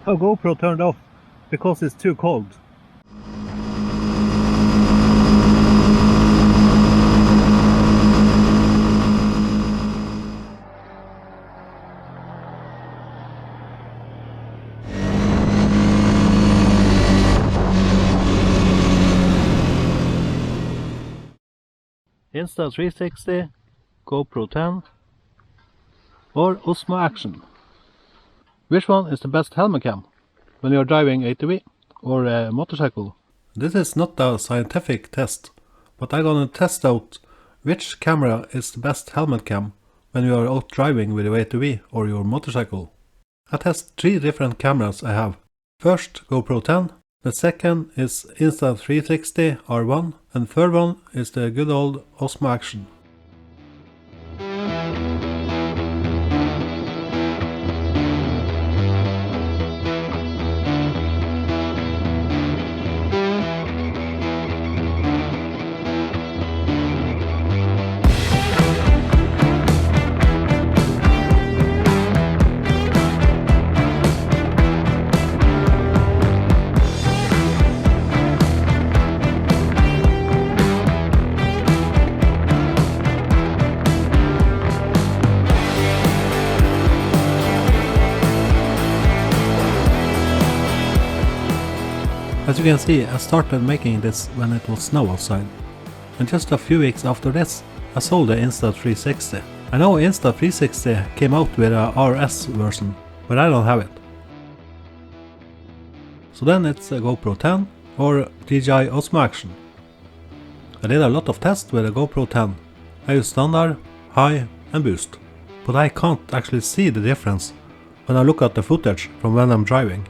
A GoPro turned off because it's too cold. Insta360, GoPro 10 or Osmo Action. Which one is the best helmet cam when you are driving ATV or a motorcycle? This is not a scientific test, but I'm gonna test out which camera is the best helmet cam when you are out driving with your ATV or your motorcycle. I test 3 different cameras I have. First GoPro 10, the second is Insta360 R1 and the third one is the good old Osmo Action. As you can see, I started making this when it was snow outside, and just a few weeks after this, I sold the Insta360. I know Insta360 came out with a RS version, but I don't have it. So then it's a GoPro 10 or DJI Osmo Action. I did a lot of tests with a GoPro 10. I use standard, high and boost, but I can't actually see the difference when I look at the footage from when I'm driving.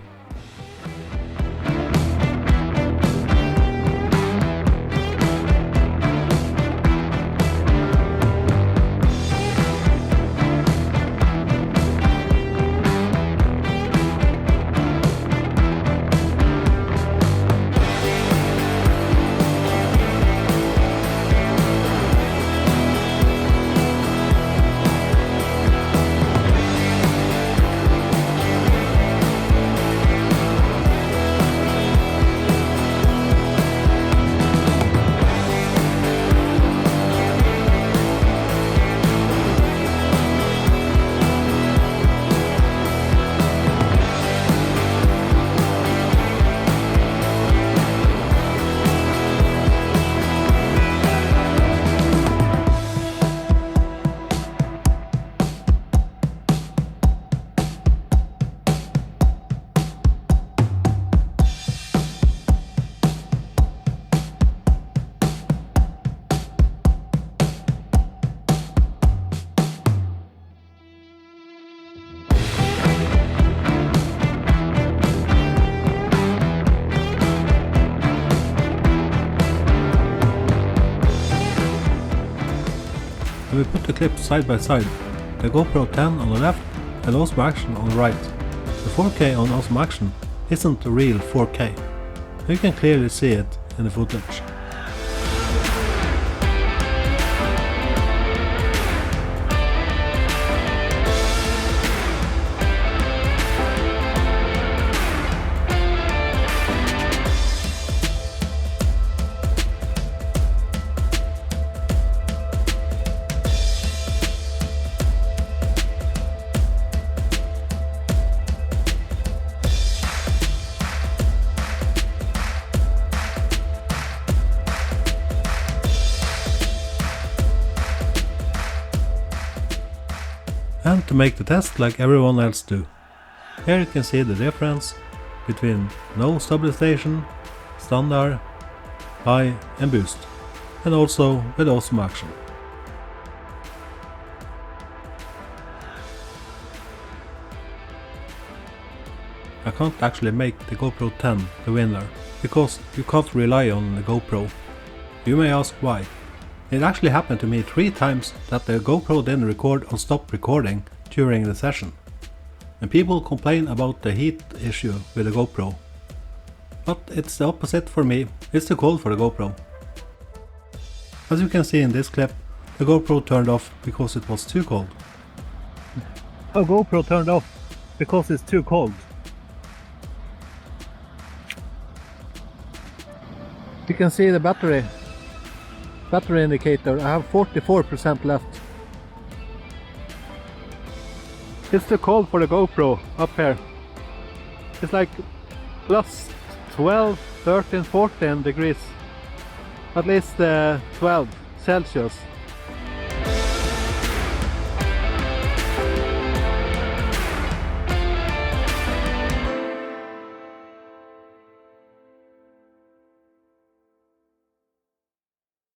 And we put the clips side by side, the GoPro 10 on the left and Osmo Action on the right. The 4K on Osmo Action isn't the real 4K. You can clearly see it in the footage. And to make the test like everyone else do. Here you can see the difference between no stabilization, standard, high and boost, and also with Osmo Action. I can't actually make the GoPro 10 the winner, because you can't rely on the GoPro. You may ask why. It actually happened to me 3 times that the GoPro didn't record or stop recording during the session. And people complain about the heat issue with the GoPro. But it's the opposite for me, it's too cold for the GoPro. As you can see in this clip, the GoPro turned off because it was too cold. A GoPro turned off because it's too cold. You can see the battery indicator. I have 44% left. It's too cold for the GoPro up here. It's like plus 12, 13, 14 degrees. At least 12 Celsius.